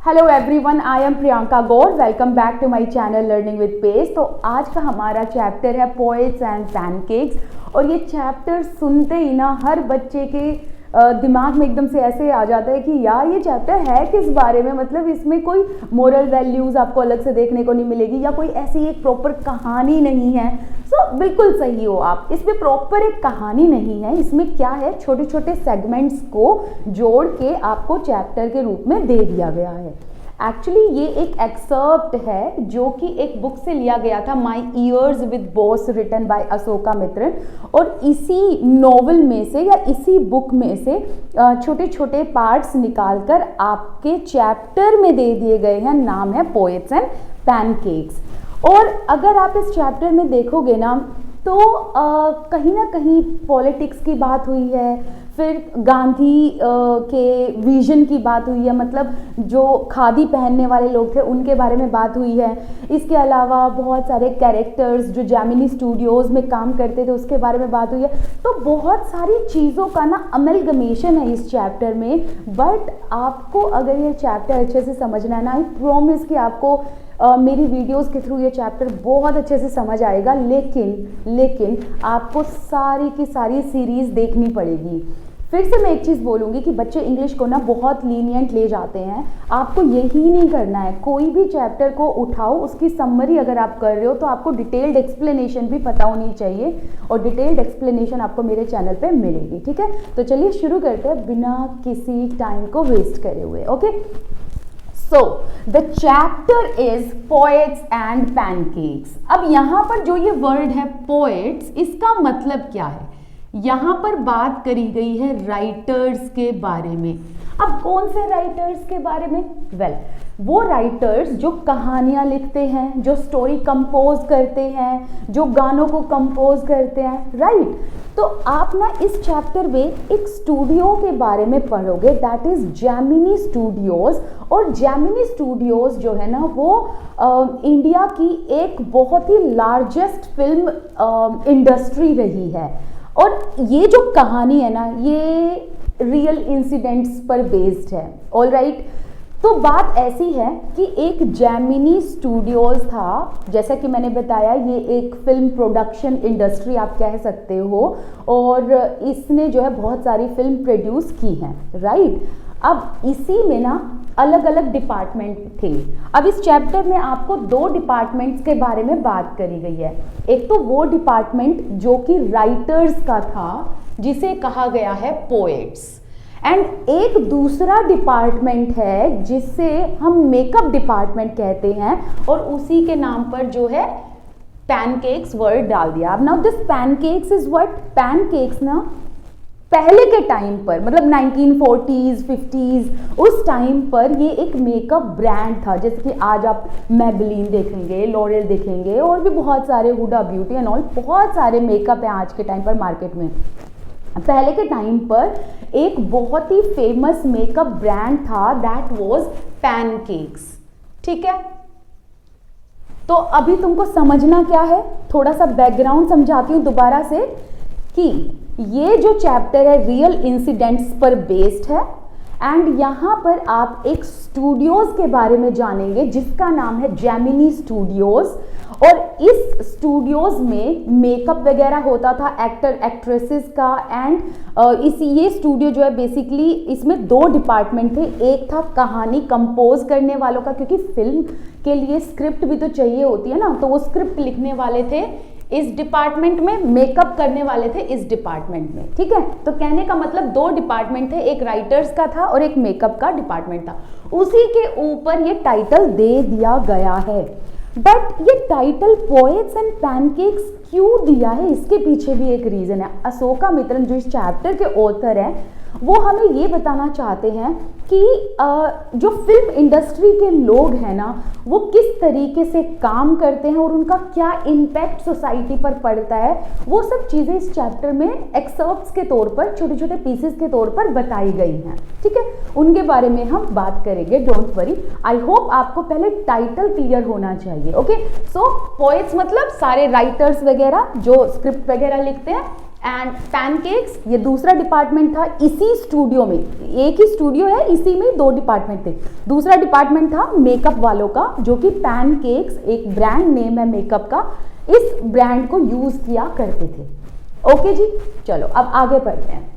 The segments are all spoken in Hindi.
Hello everyone, I am Priyanka Gaur. Welcome back to my channel learning with page. तो आज का हमारा चैप्टर है पोएट्स एंड पैनकेक्स। और ये चैप्टर सुनते ही ना हर बच्चे के दिमाग में एकदम से ऐसे आ जाता है कि यार ये चैप्टर है किस बारे में, मतलब इसमें कोई मोरल वैल्यूज़ आपको अलग से देखने को नहीं मिलेगी या कोई ऐसी एक प्रॉपर कहानी नहीं है। बिल्कुल सही हो आप, इसमें प्रॉपर एक कहानी नहीं है। इसमें क्या है, छोटे छोटे सेगमेंट्स को जोड़ के आपको चैप्टर के रूप में दे दिया गया है। एक्चुअली ये एक एक्सर्प्ट है जो कि एक बुक से लिया गया था, my years with boss, written by Ashoka Mitran. और इसी नॉवल में से या इसी बुक में से छोटे छोटे पार्ट्स निकालकर आपके चैप्टर में दे दिए गए हैं। नाम है पोएट्स एंड पैनकेक्स। और अगर आप इस चैप्टर में देखोगे ना तो कहीं ना कहीं पॉलिटिक्स की बात हुई है, फिर गांधी के विजन की बात हुई है, मतलब जो खादी पहनने वाले लोग थे उनके बारे में बात हुई है। इसके अलावा बहुत सारे कैरेक्टर्स जो जेमिनी स्टूडियोज़ में काम करते थे उसके बारे में बात हुई है। तो बहुत सारी चीज़ों का ना अमलगमेशन है इस चैप्टर में। बट आपको अगर ये चैप्टर अच्छे से समझना है ना, आई प्रॉमिस कि आपको मेरी वीडियोस के थ्रू ये चैप्टर बहुत अच्छे से समझ आएगा। लेकिन आपको सारी की सारी सीरीज़ देखनी पड़ेगी। फिर से मैं एक चीज़ बोलूँगी कि बच्चे इंग्लिश को ना बहुत लीनियंट ले जाते हैं। आपको यही नहीं करना है, कोई भी चैप्टर को उठाओ, उसकी समरी अगर आप कर रहे हो तो आपको डिटेल्ड एक्सप्लेनेशन भी पता होनी चाहिए, और डिटेल्ड एक्सप्लेनेशन आपको मेरे चैनल पे मिलेगी। ठीक है, तो चलिए शुरू करते हैं बिना किसी टाइम को वेस्ट करे हुए। Okay, So, the chapter is poets and pancakes। अब यहाँ पर जो ये वर्ड है poets, इसका मतलब क्या है? यहाँ पर बात करी गई है राइटर्स के बारे में। अब कौन से राइटर्स के बारे में? वो राइटर्स जो कहानियाँ लिखते हैं, जो स्टोरी कंपोज करते हैं, जो गानों को कंपोज करते हैं, राइट। तो आप ना इस चैप्टर में एक स्टूडियो के बारे में पढ़ोगे, दैट इज जेमिनी स्टूडियोज। और जेमिनी स्टूडियोज जो है ना वो इंडिया की एक बहुत ही लार्जेस्ट फिल्म इंडस्ट्री रही है। और ये जो कहानी है ना ये रियल इंसिडेंट्स पर बेस्ड है। ऑल राइट, तो बात ऐसी है कि एक जेमिनी स्टूडियोज था, जैसा कि मैंने बताया ये एक फिल्म प्रोडक्शन इंडस्ट्री आप कह सकते हो, और इसने जो है बहुत सारी फिल्म प्रोड्यूस की हैं, राइट। अब इसी में ना अलग अलग डिपार्टमेंट थे। अब इस चैप्टर में आपको दो डिपार्टमेंट्स के बारे में बात करी गई है। एक तो वो डिपार्टमेंट जो कि राइटर्स का था, जिसे कहा गया है पोएट्स, एंड एक दूसरा डिपार्टमेंट है जिसे हम मेकअप डिपार्टमेंट कहते हैं, और उसी के नाम पर जो है पैनकेक्स वर्ड डाल दिया। अब now this pancakes is what? Pancakes ना पहले के टाइम पर, मतलब 1940s 50s, उस टाइम पर ये एक मेकअप ब्रांड था। जैसे कि आज आप मैबलिन देखेंगे, लॉरेल देखेंगे, और भी बहुत सारे, हुडा ब्यूटी एंड ऑल, बहुत सारे मेकअप हैं आज के टाइम पर मार्केट में। पहले के टाइम पर एक बहुत ही फेमस मेकअप ब्रांड था, दैट वाज पैनकेक्स। ठीक है, तो अभी तुमको समझना क्या है, थोड़ा सा बैकग्राउंड समझाती हूँ दोबारा से, कि ये जो चैप्टर है रियल इंसिडेंट्स पर बेस्ड है, एंड यहाँ पर आप एक स्टूडियोज के बारे में जानेंगे जिसका नाम है जेमिनी स्टूडियोज। और इस स्टूडियोज में मेकअप वगैरह होता था एक्टर एक्ट्रेसेस का, एंड ये स्टूडियो जो है बेसिकली इसमें दो डिपार्टमेंट थे। एक था कहानी कंपोज करने वालों का, क्योंकि फिल्म के लिए स्क्रिप्ट भी तो चाहिए होती है ना, तो वो स्क्रिप्ट लिखने वाले थे इस डिपार्टमेंट में, मेकअप करने वाले थे इस डिपार्टमेंट में। ठीक है, तो कहने का मतलब दो डिपार्टमेंट थे, एक राइटर्स का था और एक मेकअप का डिपार्टमेंट था। उसी के ऊपर ये टाइटल दे दिया गया है। बट ये टाइटल पोएट्स एंड पैनकेक्स क्यों दिया है, इसके पीछे भी एक रीजन है। अशोका मित्रन जो इस चैप्टर के ऑथर हैं वो हमें ये बताना चाहते हैं कि जो फिल्म इंडस्ट्री के लोग हैं ना वो किस तरीके से काम करते हैं और उनका क्या इम्पैक्ट सोसाइटी पर पड़ता है, वो सब चीज़ें इस चैप्टर में एक्सर्प्ट्स के तौर पर, छोटे छोटे पीसेस के तौर पर बताई गई हैं। ठीक है, उनके बारे में हम बात करेंगे, डोंट वरी। आई होप आपको पहले टाइटल क्लियर होना चाहिए। ओके, सो पोएट्स मतलब सारे राइटर्स वगैरह जो स्क्रिप्ट वगैरह लिखते हैं, एंड पैनकेक्स ये दूसरा डिपार्टमेंट था इसी स्टूडियो में, एक ही स्टूडियो है, इसी में 2 डिपार्टमेंट थे। दूसरा डिपार्टमेंट था मेकअप वालों का, जो कि पैनकेक्स एक ब्रांड नेम है मेकअप का, इस ब्रांड को यूज किया करते थे। ओके जी, चलो अब आगे बढ़ते हैं।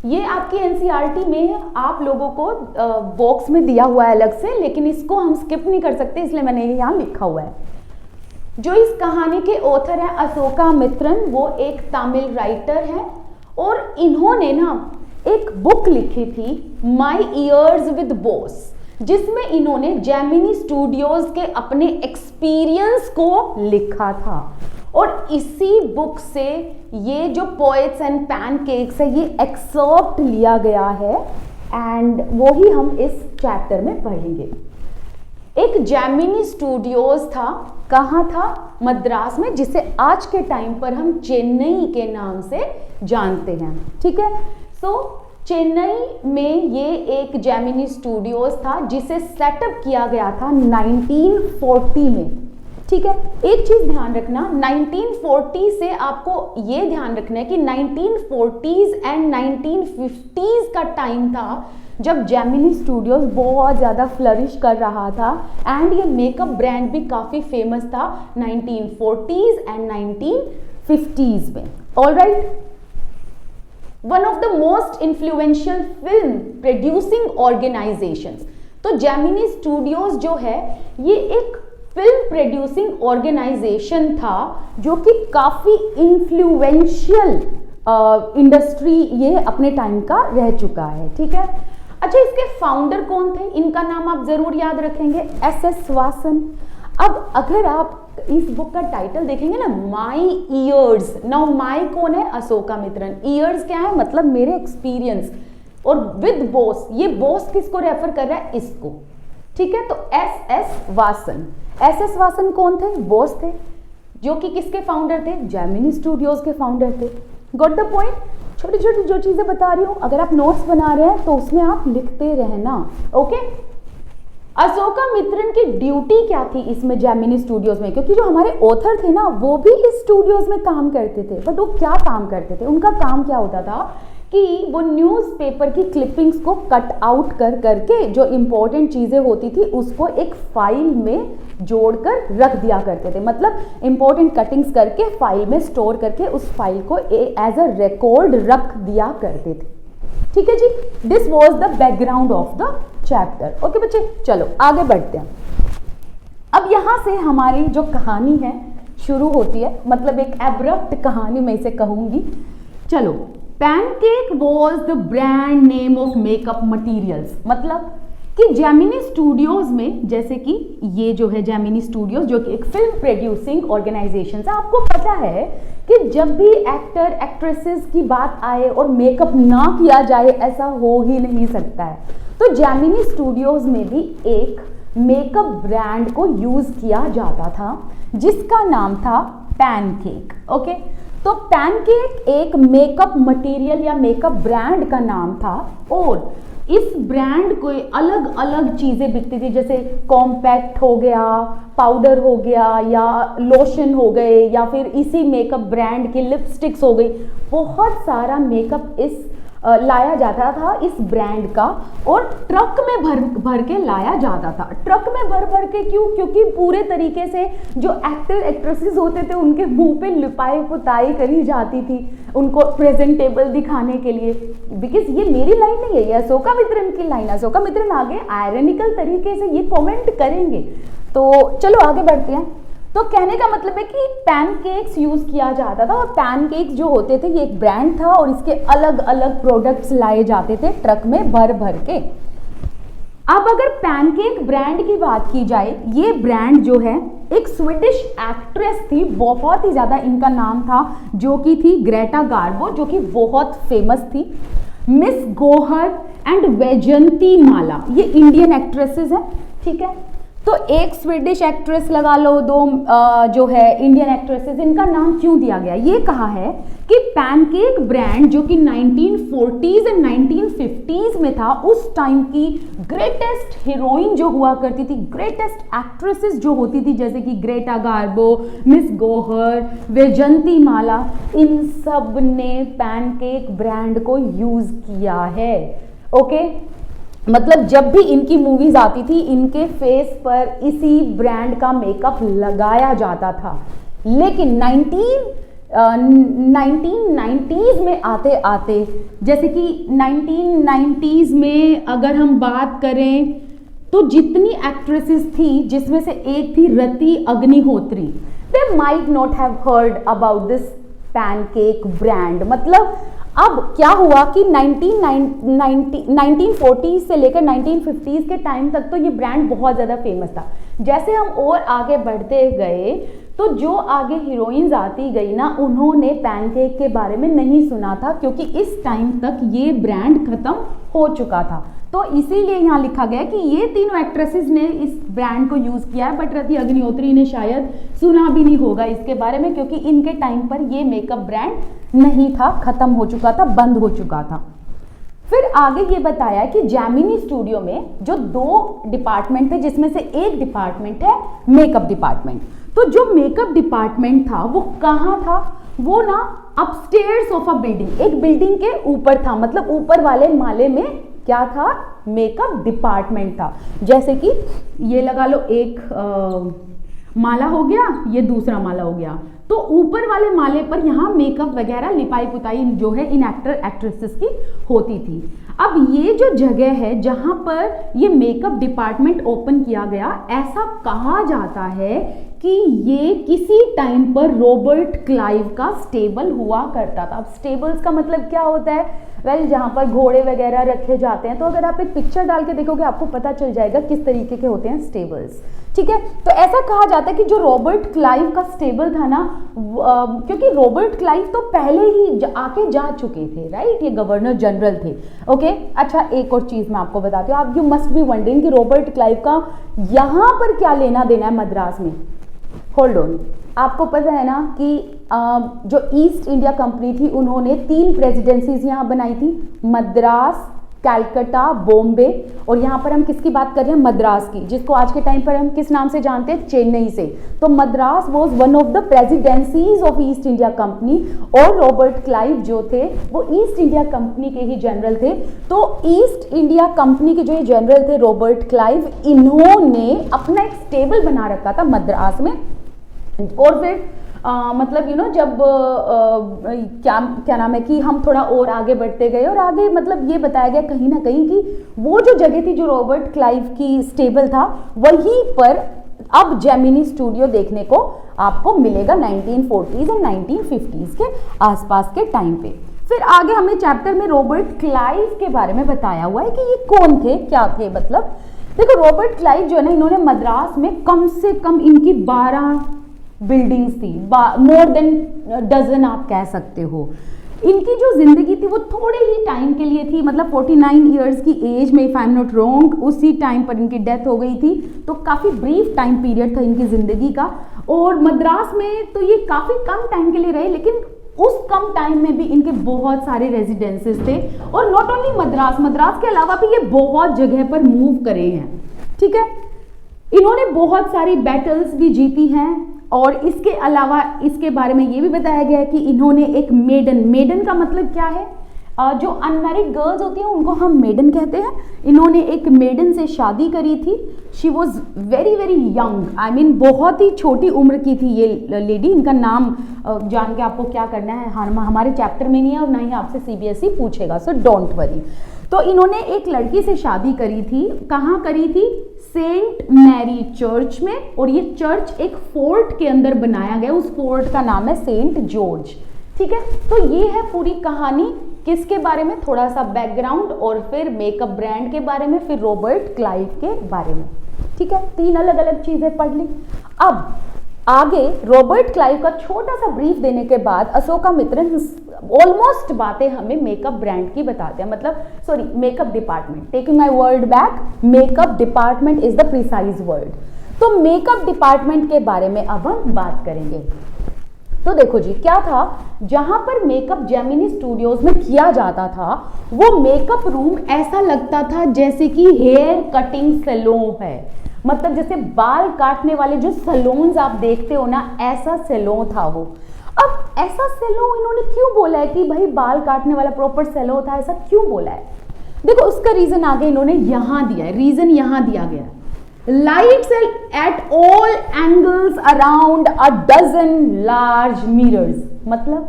ये आपकी एनसीईआरटी में आप लोगों को बॉक्स में दिया हुआ है अलग से, लेकिन इसको हम स्किप नहीं कर सकते, इसलिए मैंने ये यहाँ लिखा हुआ है। जो इस कहानी के ऑथर हैं अशोका मित्रन, वो एक तमिल राइटर हैं और इन्होंने ना एक बुक लिखी थी माई ईयर्स विद बॉस, जिसमें इन्होंने जेमिनी स्टूडियोज के अपने एक्सपीरियंस को लिखा था। और इसी बुक से ये जो पोएट्स एंड पैनकेक्स है ये एक्सर्प्ट लिया गया है एंड वो ही हम इस चैप्टर में पढ़ेंगे। एक जेमिनी स्टूडियोज था, कहाँ था? मद्रास में, जिसे आज के टाइम पर हम चेन्नई के नाम से जानते हैं। ठीक है, सो चेन्नई में ये एक जेमिनी स्टूडियोज था जिसे सेटअप किया गया था 1940 में। ठीक है, एक चीज ध्यान रखना, 1940 से आपको ये ध्यान रखना है कि 1940s एंड 1950s का टाइम था जब जेमिनी स्टूडियोज बहुत ज़्यादा फ्लरिश कर रहा था एंड ये मेकअप ब्रांड भी काफ़ी फेमस था 1940s एंड 1950s में। Alright, one of the most influential film producing organisations, तो जेमिनी स्टूडियोज जो है ये एक फिल्म प्रोड्यूसिंग ऑर्गेनाइजेशन था जो कि काफ़ी इन्फ्लुएंशियल इंडस्ट्री ये अपने टाइम का रह चुका है। ठीक है, अच्छा, इसके फाउंडर कौन थे? इनका नाम आप जरूर याद रखेंगे, SS वासन। अब अगर आप इस बुक का टाइटल देखेंगे ना, माई ईयर्स, नाउ माई कौन है? अशोका मित्रन। ईयर्स क्या है? मतलब मेरे एक्सपीरियंस। और विद बॉस, ये बॉस किसको रेफर कर रहा है? इसको। ठीक है, तो SS वासन। SS वासन कौन थे? बॉस थे, जो कि किसके फाउंडर थे? जेमिनी स्टूडियोज के फाउंडर थे। Got the point? छोटी छोटी जो चीजें बता रही हूँ, अगर आप नोट्स बना रहे हैं तो उसमें आप लिखते रहना। ओके, अशोका मित्रन की ड्यूटी क्या थी इसमें जेमिनी स्टूडियोज में? क्योंकि जो हमारे ऑथर थे ना वो भी इस स्टूडियोज में काम करते थे, बट वो क्या काम करते थे? उनका काम क्या होता था कि वो न्यूज़पेपर की क्लिपिंग्स को कट आउट कर करके जो इम्पोर्टेंट चीज़ें होती थी उसको एक फाइल में जोड़कर रख दिया करते थे। मतलब इम्पोर्टेंट कटिंग्स करके फाइल में स्टोर करके उस फाइल को एज अ रिकॉर्ड रख दिया करते थे। ठीक है जी, this was the background of the chapter. Okay बच्चे, चलो आगे बढ़ते हैं। अब यहाँ से हमारी जो कहानी है शुरू होती है, मतलब एक एब्रप्ट कहानी मैं इसे कहूँगी। चलो, pancake was the brand name of makeup materials, मतलब कि जेमिनी स्टूडियोज में, जैसे कि ये जो है जेमिनी स्टूडियोज जो कि एक फिल्म प्रोड्यूसिंग ऑर्गेनाइजेशन है, आपको पता है कि जब भी एक्टर एक्ट्रेसेस की बात आए और मेकअप ना किया जाए ऐसा हो ही नहीं सकता है। तो जेमिनी स्टूडियोज में भी एक मेकअप ब्रांड को यूज किया जाता था जिसका नाम था पैनकेक। ओके, तो पैनकेक एक मेकअप मटेरियल या मेकअप ब्रांड का नाम था और इस ब्रांड को अलग अलग चीज़ें बिकती थी, जैसे कॉम्पैक्ट हो गया, पाउडर हो गया, या लोशन हो गए, या फिर इसी मेकअप ब्रांड की लिपस्टिक्स हो गई। बहुत सारा मेकअप इस लाया जाता था इस ब्रांड का और ट्रक में भर भर के लाया जाता था। ट्रक में भर भर के क्यों? क्योंकि पूरे तरीके से जो एक्टर एक्ट्रेसेस होते थे उनके मुंह पे लिपाई पुताई करी जाती थी उनको प्रेजेंटेबल दिखाने के लिए। बिकॉज ये मेरी लाइन नहीं है, ये अशोका मित्रन की लाइन। अशोका मित्रन आगे आयरनिकल तरीके से ये कॉमेंट करेंगे। तो चलो आगे बढ़ते हैं। तो कहने का मतलब है कि पैनकेक्स यूज किया जाता था और पैनकेक्स जो होते थे ये एक ब्रांड था और इसके अलग अलग प्रोडक्ट्स लाए जाते थे ट्रक में भर भर के। अब अगर पैनकेक ब्रांड की बात की जाए, ये ब्रांड जो है एक स्वीडिश एक्ट्रेस थी, बहुत ही ज्यादा इनका नाम था, जो कि थी ग्रेटा गार्बो, जो कि बहुत फेमस थी। मिस गौहर एंड वैजंती माला, ये इंडियन एक्ट्रेसेस हैं। ठीक है, तो एक स्वीडिश एक्ट्रेस लगा लो, दो जो है इंडियन एक्ट्रेसेस, इनका नाम क्यों दिया गया? ये कहा है कि पैनकेक ब्रांड जो कि 1940s एंड 1950s में था, उस टाइम की ग्रेटेस्ट हीरोइन जो हुआ करती थी, ग्रेटेस्ट एक्ट्रेसेस जो होती थी, जैसे कि Greta Garbo, miss Gohar, Vaijanti माला, इन सब ने पैनकेक ब्रांड को यूज किया है। ओके, मतलब जब भी इनकी मूवीज आती थी, इनके फेस पर इसी ब्रांड का मेकअप लगाया जाता था। लेकिन 1990s में आते आते, जैसे कि 1990s में अगर हम बात करें तो जितनी एक्ट्रेसेस थी, जिसमें से एक थी Rati Agnihotri, they might not have heard about this pancake brand. मतलब अब क्या हुआ कि 1940 से लेकर 1950s के टाइम तक तो ये ब्रांड बहुत ज़्यादा फेमस था। जैसे हम और आगे बढ़ते गए तो जो आगे हीरोइंस आती गई ना, उन्होंने पैनकेक के बारे में नहीं सुना था, क्योंकि इस टाइम तक ये ब्रांड खत्म हो चुका था। तो इसीलिए यहाँ लिखा गया कि ये तीनों एक्ट्रेसेस ने इस ब्रांड को यूज़ किया है, बट रति अग्निहोत्री ने शायद सुना भी नहीं होगा इसके बारे में, क्योंकि इनके टाइम पर ये मेकअप ब्रांड नहीं था, खत्म हो चुका था, बंद हो चुका था। फिर आगे ये बताया कि जेमिनी स्टूडियो में जो 2 डिपार्टमेंट थे, जिसमें से एक डिपार्टमेंट है मेकअप डिपार्टमेंट। तो जो मेकअप डिपार्टमेंट था वो कहाँ था? वो ना अपस्टेयर्स ऑफ अ बिल्डिंग, एक बिल्डिंग के ऊपर था, मतलब ऊपर वाले माले में क्या था? मेकअप डिपार्टमेंट था। जैसे कि ये लगा लो, एक माला हो गया, ये दूसरा माला हो गया, तो ऊपर वाले माले पर यहाँ मेकअप वगैरह, लिपाई पुताई जो है इन एक्टर एक्ट्रेसेस की होती थी। अब ये जो जगह है जहाँ पर ये मेकअप डिपार्टमेंट ओपन किया गया, ऐसा कहा जाता है कि ये किसी टाइम पर रॉबर्ट क्लाइव का स्टेबल हुआ करता था। अब स्टेबल्स का मतलब क्या होता है? वेल, जहाँ पर घोड़े वगैरह रखे जाते हैं, तो अगर आप एक पिक्चर डाल के देखोगे आपको पता चल जाएगा किस तरीके के होते हैं स्टेबल्स। ठीक है, तो ऐसा कहा जाता है कि जो रॉबर्ट क्लाइव का स्टेबल था ना, क्योंकि रॉबर्ट क्लाइव तो पहले ही आके जा चुके थे, राइट? ये गवर्नर जनरल थे। ओके, अच्छा, एक और चीज मैं आपको बताती हूँ। आप यू मस्ट बी वंडरिंग कि रॉबर्ट क्लाइव का यहाँ पर क्या लेना देना है मद्रास में। होल्ड ऑन, आपको पता है ना कि जो ईस्ट इंडिया कंपनी थी, उन्होंने 3 प्रेसिडेंसीज यहाँ बनाई थी, मद्रास, कैलकाटा, बॉम्बे, और यहाँ पर हम किसकी बात कर रहे हैं? मद्रास की, जिसको आज के टाइम पर हम किस नाम से जानते हैं? चेन्नई से। तो Madras was one of the presidencies of east India company, और रॉबर्ट क्लाइव जो थे वो ईस्ट इंडिया कंपनी के ही जनरल थे। तो ईस्ट इंडिया कंपनी के जो ये जनरल थे रॉबर्ट क्लाइव, इन्होंने अपना एक स्टेबल बना रखा था मद्रास में। और फिर मतलब जब क्या नाम है कि हम थोड़ा और आगे बढ़ते गए, और आगे मतलब ये बताया गया कहीं ना कहीं कि वो जो जगह थी जो रॉबर्ट क्लाइव की स्टेबल था, वहीं पर अब जेमिनी स्टूडियो देखने को आपको मिलेगा 1940s एंड 1950s के आसपास के टाइम पे। फिर आगे हमें चैप्टर में रॉबर्ट क्लाइव के बारे में बताया हुआ है कि ये कौन थे, क्या थे। मतलब देखो, रॉबर्ट क्लाइव जो है ना, इन्होंने मद्रास में कम से कम इनकी 12 बिल्डिंग्स थी, मोर देन डजन आप कह सकते हो। इनकी जो जिंदगी थी वो थोड़े ही टाइम के लिए थी, मतलब 49 ईयर्स की एज में, if I am not wrong, उसी टाइम पर इनकी डेथ हो गई थी। तो काफ़ी ब्रीफ टाइम पीरियड था इनकी ज़िंदगी का। और मद्रास में तो ये काफ़ी कम टाइम के लिए रहे, लेकिन उस कम टाइम में भी इनके बहुत सारे रेजिडेंसेस थे। और नॉट ओनली मद्रास के अलावा भी ये बहुत जगह पर मूव करे हैं। ठीक है, इन्होंने बहुत सारी बैटल्स भी जीती हैं। और इसके अलावा इसके बारे में ये भी बताया गया है कि इन्होंने एक मेडन का मतलब क्या है? जो अनमैरिड गर्ल्स होती हैं उनको हम मेडन कहते हैं। इन्होंने एक मेडन से शादी करी थी। She was very very young, I mean बहुत ही छोटी उम्र की थी ये लेडी। इनका नाम जान के आपको क्या करना है, हमारे चैप्टर में नहीं है और ना ही आपसे CBSE पूछेगा, सो डोंट वरी। तो इन्होंने एक लड़की से शादी करी थी। कहाँ करी थी? सेंट मैरी चर्च में। और ये चर्च एक फोर्ट के अंदर बनाया गया, उस फोर्ट का नाम है सेंट जॉर्ज। ठीक है, तो ये है पूरी कहानी। किसके बारे में? थोड़ा सा बैकग्राउंड, और फिर मेकअप ब्रांड के बारे में, फिर रॉबर्ट क्लाइव के बारे में। ठीक है, 3 अलग अलग चीजें पढ़ ली। अब आगे रॉबर्ट क्लाइव का छोटा सा ब्रीफ देने के बाद अशोकामित्रन ऑलमोस्ट बातें हमें मेकअप ब्रांड की बताते हैं, मतलब sorry makeup department. Taking my word back, makeup department is the precise word. तो मेकअप डिपार्टमेंट के बारे में अब हम बात करेंगे। तो देखो जी, क्या था, जहां पर मेकअप जेमिनी स्टूडियोज में किया जाता था वो मेकअप रूम ऐसा लगता था जैसे कि हेयर कटिंग सैलून है, मतलब जैसे बाल काटने वाले जो सैलून्स आप देखते हो ना, ऐसा सैलून था वो। अब ऐसा सैलून इन्होंने क्यों बोला है कि भाई बाल काटने वाला प्रॉपर सैलून था, ऐसा क्यों बोला है? देखो उसका रीजन आगे इन्होंने यहां दिया है, रीजन यहां दिया गया है। Lights at all angles around a dozen large mirrors, मतलब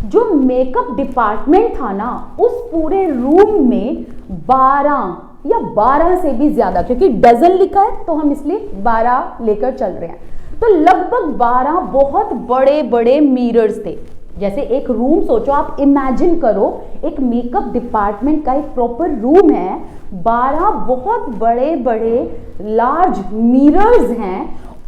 जो मेकअप डिपार्टमेंट था ना, उस पूरे रूम में 12 या 12 से भी ज्यादा, क्योंकि डजन लिखा है तो हम इसलिए 12 लेकर चल रहे हैं, तो लगभग 12 बहुत बड़े बड़े मिरर्स थे। जैसे एक रूम सोचो, आप इमेजिन करो एक मेकअप डिपार्टमेंट का एक प्रॉपर रूम है, 12 बहुत बड़े बड़े लार्ज मिरर्स हैं,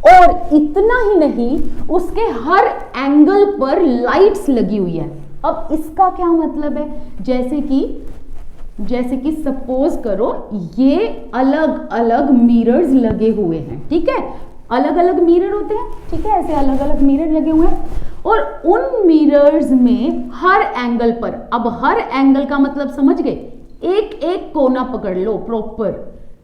और इतना ही नहीं उसके हर एंगल पर लाइट्स लगी हुई है। अब इसका क्या मतलब है, जैसे कि सपोज करो ये अलग अलग मिरर्स लगे हुए हैं, ठीक है, अलग अलग मिरर होते हैं, ठीक है, ऐसे अलग अलग मिरर लगे हुए हैं, और उन मिरर्स में हर एंगल पर, अब हर एंगल का मतलब समझ गए, एक एक कोना पकड़ लो प्रॉपर,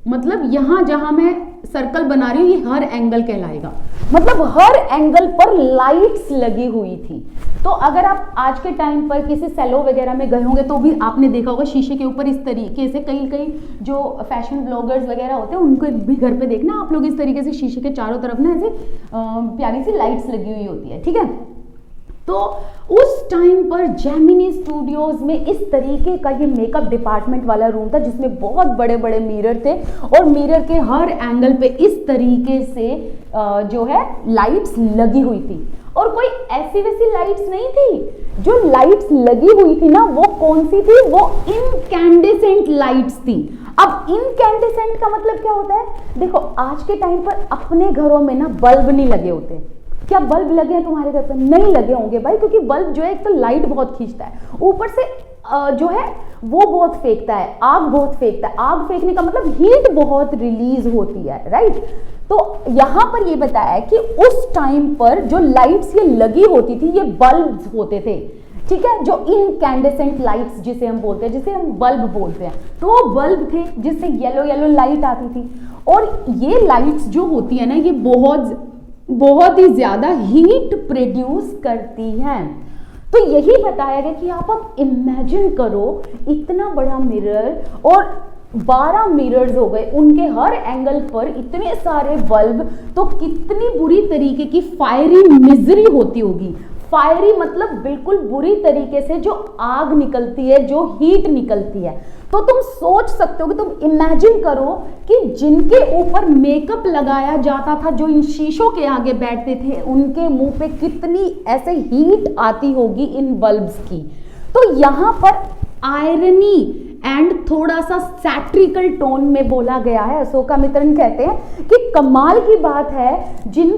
मतलब यहां जहां मैं सर्कल बना रही हूं ये हर एंगल कहलाएगा, मतलब हर एंगल पर लाइट्स लगी हुई थी। तो अगर आप आज के टाइम पर किसी सैलो वगैरह में गए होंगे तो भी आपने देखा होगा शीशे के ऊपर इस तरीके से, कई जो फैशन ब्लॉगर्स वगैरह होते हैं उनको भी घर पे देखना आप लोग, इस तरीके से शीशे के चारों तरफ ना ऐसे प्यारी सी लाइट्स लगी हुई होती है, ठीक है। तो उस टाइम पर जेमिनी स्टूडियोज में इस तरीके का ये मेकअप डिपार्टमेंट वाला रूम था जिसमें बहुत बड़े बड़े मिरर थे, और मिरर के हर एंगल पे इस तरीके से जो है लाइट्स लगी हुई थी। और कोई ऐसी वैसी लाइट्स नहीं थी, जो लाइट्स लगी हुई थी ना वो कौन सी थी, वो इनकैंडेसेंट लाइट्स थी। अब इनकैंडेसेंट का मतलब क्या होता है, देखो आज के टाइम पर अपने घरों में ना बल्ब नहीं लगे होते। क्या बल्ब लगे हैं तुम्हारे घर पर? नहीं लगे होंगे भाई, क्योंकि बल्ब जो है एक तो लाइट बहुत खींचता है, ऊपर से जो है वो बहुत फेंकता है, आग बहुत फेंकता है। आग फेंकने का मतलब हीट बहुत रिलीज होती है, राइट। तो यहां पर ये बताया है कि उस टाइम पर जो लाइट्स ये लगी होती थी ये बल्ब्स होते थे, ठीक है, जो इनकैंडेसेंट लाइट्स जिसे हम बोलते हैं, जिसे हम बल्ब बोलते हैं, तो वो बल्ब थे जिससे येलो येलो लाइट आती थी। और ये लाइट्स जो होती है ना ये बहुत ही ज्यादा हीट प्रोड्यूस करती हैं। तो यही बताया गया कि आप इमेजिन करो इतना बड़ा मिरर और 12 मिरर्स हो गए, उनके हर एंगल पर इतने सारे बल्ब, तो कितनी बुरी तरीके की फायरी मिजरी होती होगी। फायरी मतलब बिल्कुल बुरी तरीके से जो आग निकलती है, जो हीट निकलती है। तो तुम सोच सकते हो कि तुम इमेजिन करो कि जिनके ऊपर मेकअप लगाया जाता था, जो इन शीशों के आगे बैठते थे, उनके मुंह पे कितनी ऐसे हीट आती होगी इन बल्ब्स की। तो यहां पर आयरनी एंड थोड़ा सा सैट्रिकल टोन में बोला गया है। अशोकामित्रन कहते हैं कि कमाल की बात है, जिन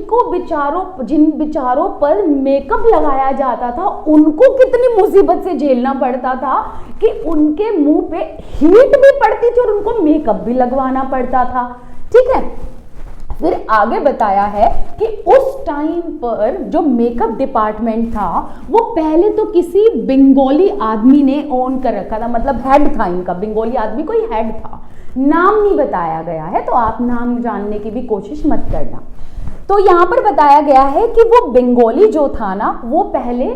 बिचारों पर मेकअप लगाया जाता था उनको कितनी मुसीबत से झेलना पड़ता था कि उनके मुंह पे हीट भी पड़ती थी और उनको मेकअप भी लगवाना पड़ता था, ठीक है। फिर आगे बताया है कि उस टाइम पर जो मेकअप डिपार्टमेंट था वो पहले तो किसी बंगाली आदमी ने ओन कर रखा था, मतलब हेड था इनका, बंगाली आदमी कोई हेड था, नाम नहीं बताया गया है, तो आप नाम जानने की भी कोशिश मत करना। तो यहाँ पर बताया गया है कि वो बंगाली जो था ना वो पहले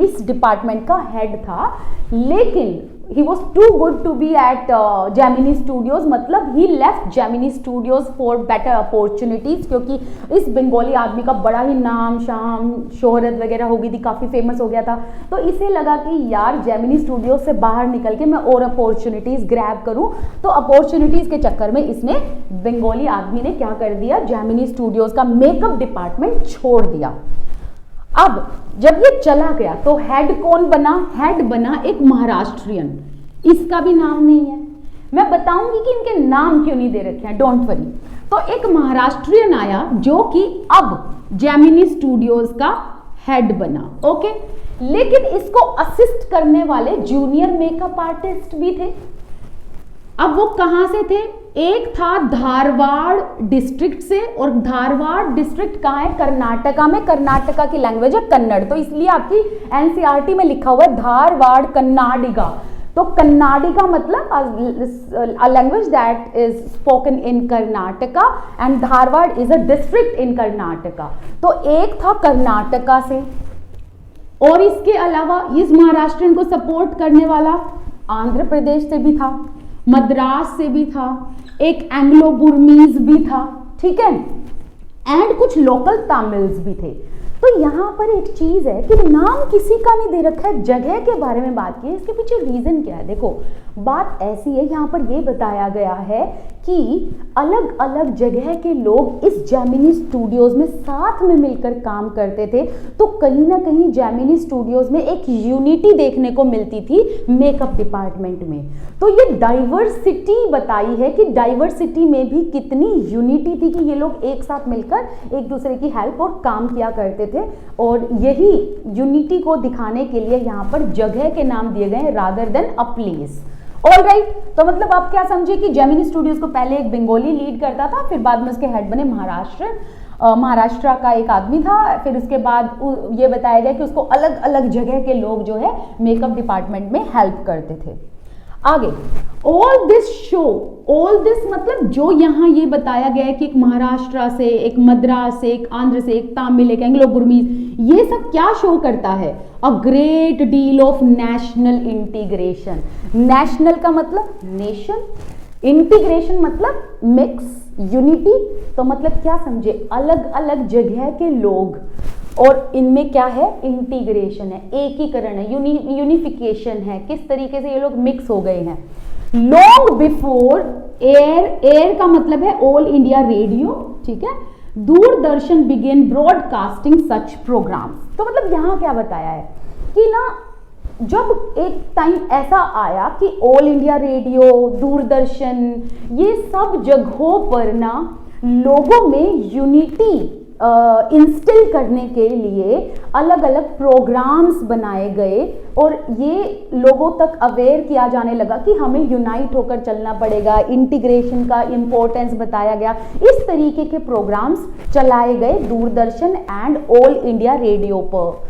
इस डिपार्टमेंट का हेड था, लेकिन he was too good to be at Gemini Studios, मतलब he left Gemini Studios for better opportunities, क्योंकि इस बंगाली आदमी का बड़ा ही नाम शाम शोहरत वगैरह हो गई थी, काफ़ी फेमस हो गया था। तो इसे लगा कि यार Gemini Studios से बाहर निकल के मैं और अपॉर्चुनिटीज़ ग्रैब करूं, तो अपॉर्चुनिटीज़ के चक्कर में इसने बंगाली आदमी ने क्या कर दिया, Gemini Studios का मेकअप डिपार्टमेंट छोड़ दिया। अब जब ये चला गया तो हेड कौन बना? हेड बना एक महाराष्ट्रियन, इसका भी नाम नहीं है, मैं बताऊंगी कि इनके नाम क्यों नहीं दे रखे हैं, डोंट वरी। तो एक महाराष्ट्रियन आया जो कि अब जेमिनी स्टूडियोज का हेड बना, ओके। लेकिन इसको असिस्ट करने वाले जूनियर मेकअप आर्टिस्ट भी थे, अब वो कहां से थे? एक था धारवाड़ डिस्ट्रिक्ट से, और धारवाड़ डिस्ट्रिक्ट कहाँ है? कर्नाटका में। कर्नाटका की लैंग्वेज है कन्नड़, तो इसलिए आपकी एनसीईआरटी में लिखा हुआ है धारवाड़ कन्नाडिगा। तो कन्नाडिगा मतलब a language that is spoken in Karnataka and Dharwad is a district in Karnataka। तो एक था कर्नाटका से, और इसके अलावा इस महाराष्ट्र को सपोर्ट करने वाला आंध्र प्रदेश से भी था, मद्रास से भी था, एक एंग्लो बुर्मीज भी था, ठीक है, एंड कुछ लोकल तमिल्स भी थे। तो यहाँ पर एक चीज है कि नाम किसी का नहीं दे रखा है, जगह के बारे में बात की है। इसके पीछे रीजन क्या है? देखो बात ऐसी है, यहाँ पर ये बताया गया है कि अलग अलग जगह के लोग इस जेमिनी स्टूडियोज में साथ में मिलकर काम करते थे, तो कहीं ना कहीं जेमिनी स्टूडियोज में एक यूनिटी देखने को मिलती थी मेकअप डिपार्टमेंट में। तो ये डाइवर्सिटी बताई है कि डाइवर्सिटी में भी कितनी यूनिटी थी कि ये लोग एक साथ मिलकर एक दूसरे की हेल्प और काम किया करते थे, और यही यूनिटी को दिखाने के लिए यहाँ पर जगह के नाम दिए गए rather than a place. All right, तो मतलब आप क्या समझे कि जेमिनी स्टूडियोज को पहले एक बंगाली लीड करता था, फिर बाद में उसके हेड बने महाराष्ट्र का एक आदमी था, फिर उसके बाद ये बताया गया कि उसको अलग अलग जगह के लोग जो है मेकअप डिपार्टमेंट में हेल्प करते थे। आगे all this show, all this मतलब जो यहाँ ये बताया गया है कि एक महाराष्ट्र से, एक मद्रास से, एक आंध्र से, एक तमिल, एक एंग्लो बुर्मीज, ये सब क्या शो करता है? A great deal of national integration. National का मतलब नेशन, इंटीग्रेशन मतलब मिक्स, यूनिटी, तो मतलब क्या समझे? अलग अलग जगह के लोग, और इनमें क्या है? इंटीग्रेशन है, एकीकरण है, यूनिफिकेशन है, किस तरीके से ये लोग मिक्स हो गए हैं। लॉन्ग बिफोर एयर, एयर का मतलब है ऑल इंडिया रेडियो, ठीक है, दूरदर्शन बिगेन ब्रॉडकास्टिंग सच प्रोग्राम्स। तो मतलब यहाँ क्या बताया है कि ना, जब एक टाइम ऐसा आया कि ऑल इंडिया रेडियो, दूरदर्शन, ये सब जगहों पर ना लोगों में यूनिटी इंस्टिल करने के लिए अलग अलग प्रोग्राम्स बनाए गए, और ये लोगों तक अवेयर किया जाने लगा कि हमें यूनाइट होकर चलना पड़ेगा, इंटीग्रेशन का इम्पोर्टेंस बताया गया। इस तरीके के प्रोग्राम्स चलाए गए Doordarshan and all India radio पर।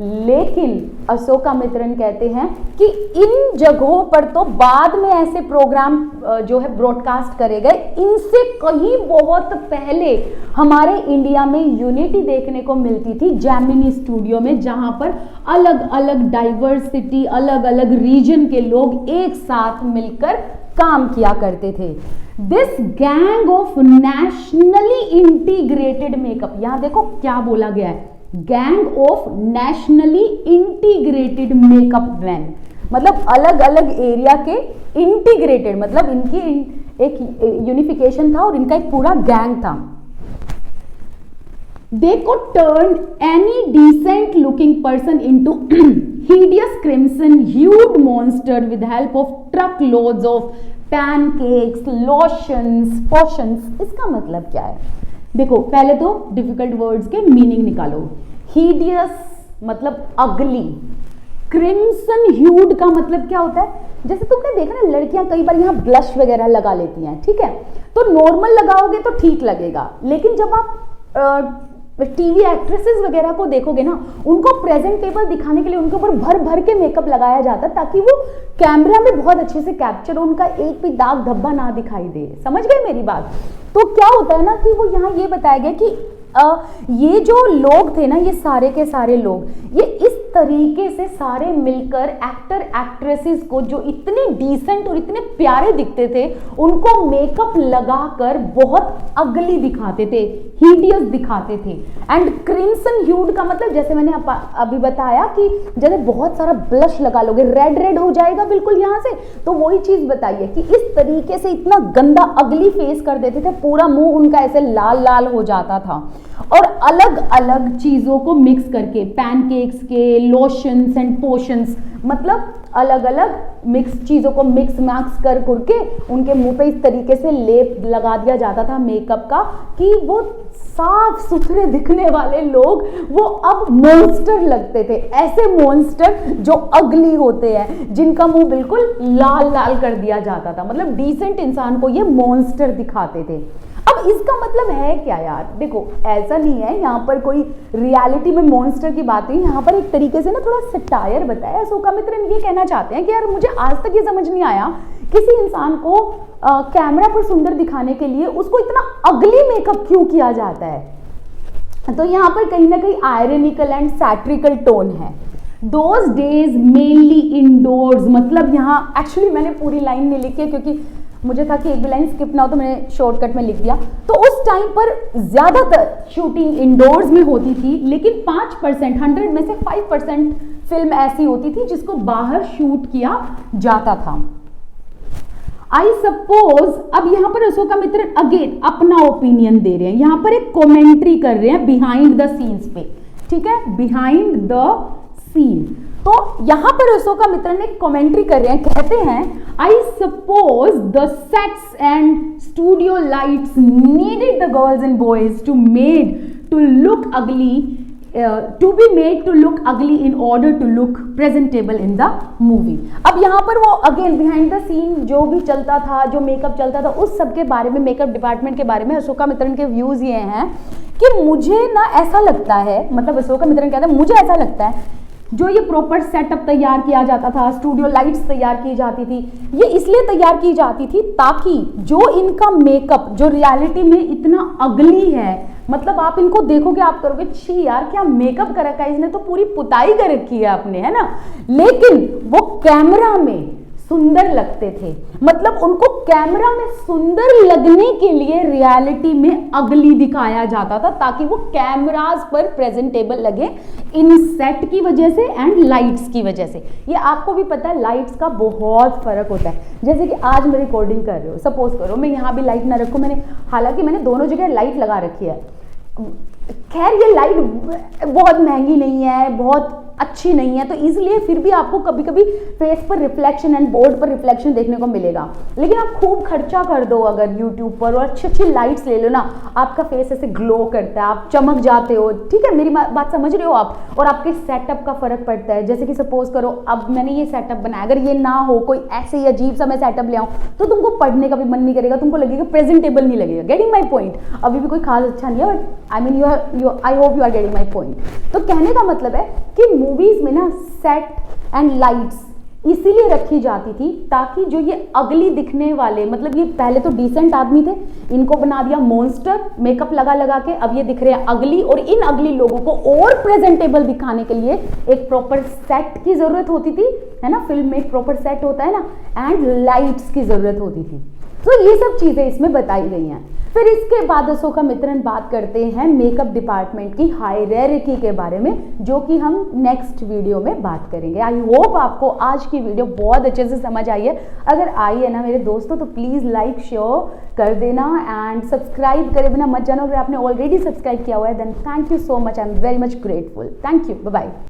लेकिन अशोकामित्रन कहते हैं कि इन जगहों पर तो बाद में ऐसे प्रोग्राम जो है ब्रॉडकास्ट करे गए, इनसे कहीं बहुत पहले हमारे इंडिया में यूनिटी देखने को मिलती थी जेमिनी स्टूडियो में, जहां पर अलग अलग डाइवर्सिटी, अलग अलग रीजन के लोग एक साथ मिलकर काम किया करते थे। This gang of nationally integrated makeup, यहां देखो क्या बोला गया है, gang of nationally integrated makeup man, मतलब अलग अलग एरिया के इंटीग्रेटेड, मतलब इनकी एक यूनिफिकेशन था और इनका एक पूरा गैंग था। They could turn any decent looking person into hideous crimson hued monster with the help of truckloads of pancakes, lotions, potions। इसका मतलब क्या है? देखो पहले तो डिफिकल्ट वर्ड्स के मीनिंग निकालो। हिडियस मतलब अगली, क्रिम्सन ह्यूड का मतलब क्या होता है? जैसे तुमने देखा ना, लड़कियां कई बार यहाँ ब्लश वगैरह लगा लेती हैं, ठीक है, तो नॉर्मल लगाओगे तो ठीक लगेगा, लेकिन जब आप टीवी एक्ट्रेसेस वगैरह को देखोगे ना, उनको प्रेजेंटेबल दिखाने के लिए उनके ऊपर भर भर के मेकअप लगाया जाता है ताकि वो कैमरा में बहुत अच्छे से कैप्चर हो, उनका एक भी दाग धब्बा ना दिखाई दे। समझ गए मेरी बात? तो क्या होता है ना कि वो यहाँ ये बताया गया कि ये जो लोग थे ना, ये सारे के सारे लोग, ये इस तरीके से सारे मिलकर एक्टर एक्ट्रेसेस को जो इतने डिसेंट और इतने प्यारे दिखते थे, उनको मेकअप लगाकर बहुत अगली दिखाते थे, हिडियस दिखाते थे। एंड क्रिम्सन ह्यूड का मतलब जैसे मैंने अभी बताया कि जैसे बहुत सारा ब्लश लगा लोगे, रेड रेड हो जाएगा बिल्कुल यहाँ से, तो वही चीज बताइए कि इस तरीके से इतना गंदा अगली फेस कर देते थे, पूरा मुंह उनका ऐसे लाल लाल हो जाता था। और अलग अलग चीज़ों को मिक्स करके, पैनकेक्स के लोशंस एंड पोशंस, मतलब अलग अलग मिक्स चीज़ों को मिक्स मैक्स कर करके उनके मुंह पे इस तरीके से लेप लगा दिया जाता था मेकअप का कि वो साफ सुथरे दिखने वाले लोग वो अब मॉन्स्टर लगते थे। ऐसे मॉन्स्टर जो अगली होते हैं, जिनका मुंह बिल्कुल लाल लाल कर दिया जाता था, मतलब डिसेंट इंसान को ये मॉन्स्टर दिखाते थे। अब इसका मतलब है क्या यार? देखो, ऐसा नहीं है यहाँ पर कोई रियलिटी में मॉन्स्टर की बात नहीं, यहाँ पर एक तरीके से ना थोड़ा सटायर बताया। अशोका मित्रन ये कहना चाहते हैं कि यार मुझे आज तक ये समझ नहीं आया किसी इंसान को कैमरा पर सुंदर दिखाने के लिए उसको इतना अगली मेकअप क्यों किया जाता है। तो यहाँ पर कहीं ना कहीं आयरनिकल एंड सैट्रिकल टोन है। दोज डेज मेनली इंडोर्स, मतलब यहाँ एक्चुअली मैंने पूरी लाइन नहीं लिखी है क्योंकि मुझे था कि एक भी लाइन स्किप ना हो, तो मैंने शॉर्टकट में लिख दिया। तो उस टाइम पर ज्यादातर शूटिंग इंडोर्स में होती थी, लेकिन 5%, 100 में से 5% फिल्म ऐसी होती थी जिसको बाहर शूट किया जाता था। आई सपोज, अब यहाँ पर अशोका मित्रन अगेन अपना ओपिनियन दे रहे हैं, यहाँ पर एक कमेंट्री कर रहे हैं बिहाइंड द सीन्स पे, ठीक है, बिहाइंड द सीन। तो यहां पर अशोका मित्रन ने कमेंट्री कर रहे हैं, कहते हैं I suppose the sets and studio lights needed the girls and boys to look ugly to be made to look ugly in order to look presentable in the movie। अब यहाँ पर वो अगेन बिहाइंड द सीन जो भी चलता था, जो मेकअप चलता था, उस सब के बारे में, मेकअप डिपार्टमेंट के बारे में अशोका मित्रन के व्यूज ये हैं कि मुझे ना ऐसा लगता है, मतलब अशोका मित्रन कहते हैं मुझे ऐसा लगता है जो ये प्रॉपर सेटअप तैयार किया जाता था, स्टूडियो लाइट्स तैयार की जाती थी, ये इसलिए तैयार की जाती थी ताकि जो इनका मेकअप जो रियलिटी में इतना अगली है, मतलब आप इनको देखोगे आप करोगे छी यार क्या मेकअप कर रखा है इसने, तो पूरी पुताई कर रखी है आपने, है ना, लेकिन वो कैमरा में सुंदर लगते थे। मतलब उनको कैमरा में सुंदर लगने के लिए रियलिटी में अगली दिखाया जाता था ताकि वो कैमरास पर प्रेजेंटेबल लगे, इन सेट की वजह से एंड लाइट्स की वजह से। ये आपको भी पता है लाइट्स का बहुत फर्क होता है। जैसे कि आज मैं रिकॉर्डिंग कर रही हूँ, सपोज करो मैं यहाँ भी लाइट ना रखूँ, हालांकि मैंने दोनों जगह लाइट लगा रखी है, खैर ये लाइट बहुत महंगी नहीं है, बहुत अच्छी नहीं है, तो इसलिए फिर भी आपको कभी कभी फेस पर रिफ्लेक्शन एंड बोर्ड पर रिफ्लेक्शन देखने को मिलेगा। लेकिन आप खूब खर्चा कर दो अगर यूट्यूब पर और अच्छी अच्छी लाइट्स ले लो ना, आपका फेस ऐसे ग्लो करता है, आप चमक जाते हो, ठीक है, मेरी बात समझ रहे हो आप। और आपके सेटअप का फर्क पड़ता है। जैसे कि सपोज करो अब मैंने ये सेटअप बनाया, अगर ये ना हो, कोई ऐसे ही अजीब सा मैं सेटअप ले आऊँ, तो तुमको पढ़ने का भी मन नहीं करेगा, तुमको लगेगा प्रेजेंटेबल नहीं लगेगा। Getting my point? अभी भी कोई खास अच्छा नहीं है, but I mean I hope you are getting my point. तो कहने का मतलब है कि मूवीज में ना सेट एंड लाइट्स इसीलिए रखी जाती थी ताकि जो ये अगली दिखने वाले, मतलब ये पहले तो डिसेंट आदमी थे, इनको बना दिया मॉन्स्टर मेकअप लगा लगा के, अब ये दिख रहे हैं अगली, और इन अगली लोगों को और प्रेजेंटेबल दिखाने के लिए एक प्रॉपर सेट की जरूरत होती थी, है ना, फिल्म में एक प्रॉपर सेट होता है ना, एंड लाइट्स की जरूरत होती थी। तो ये सब चीजें इसमें बताई गई हैं। फिर इसके बाद अशोका मित्रन बात करते हैं मेकअप डिपार्टमेंट की हायरार्की के बारे में, जो कि हम नेक्स्ट वीडियो में बात करेंगे। आई होप आपको आज की वीडियो बहुत अच्छे से समझ आई है। अगर आई है ना मेरे दोस्तों तो प्लीज़ लाइक शेयर कर देना एंड सब्सक्राइब करे बिना मत जाना। अगर आपने ऑलरेडी सब्सक्राइब किया हुआ है then thank you so much, I am very much grateful. Thank you, bye bye.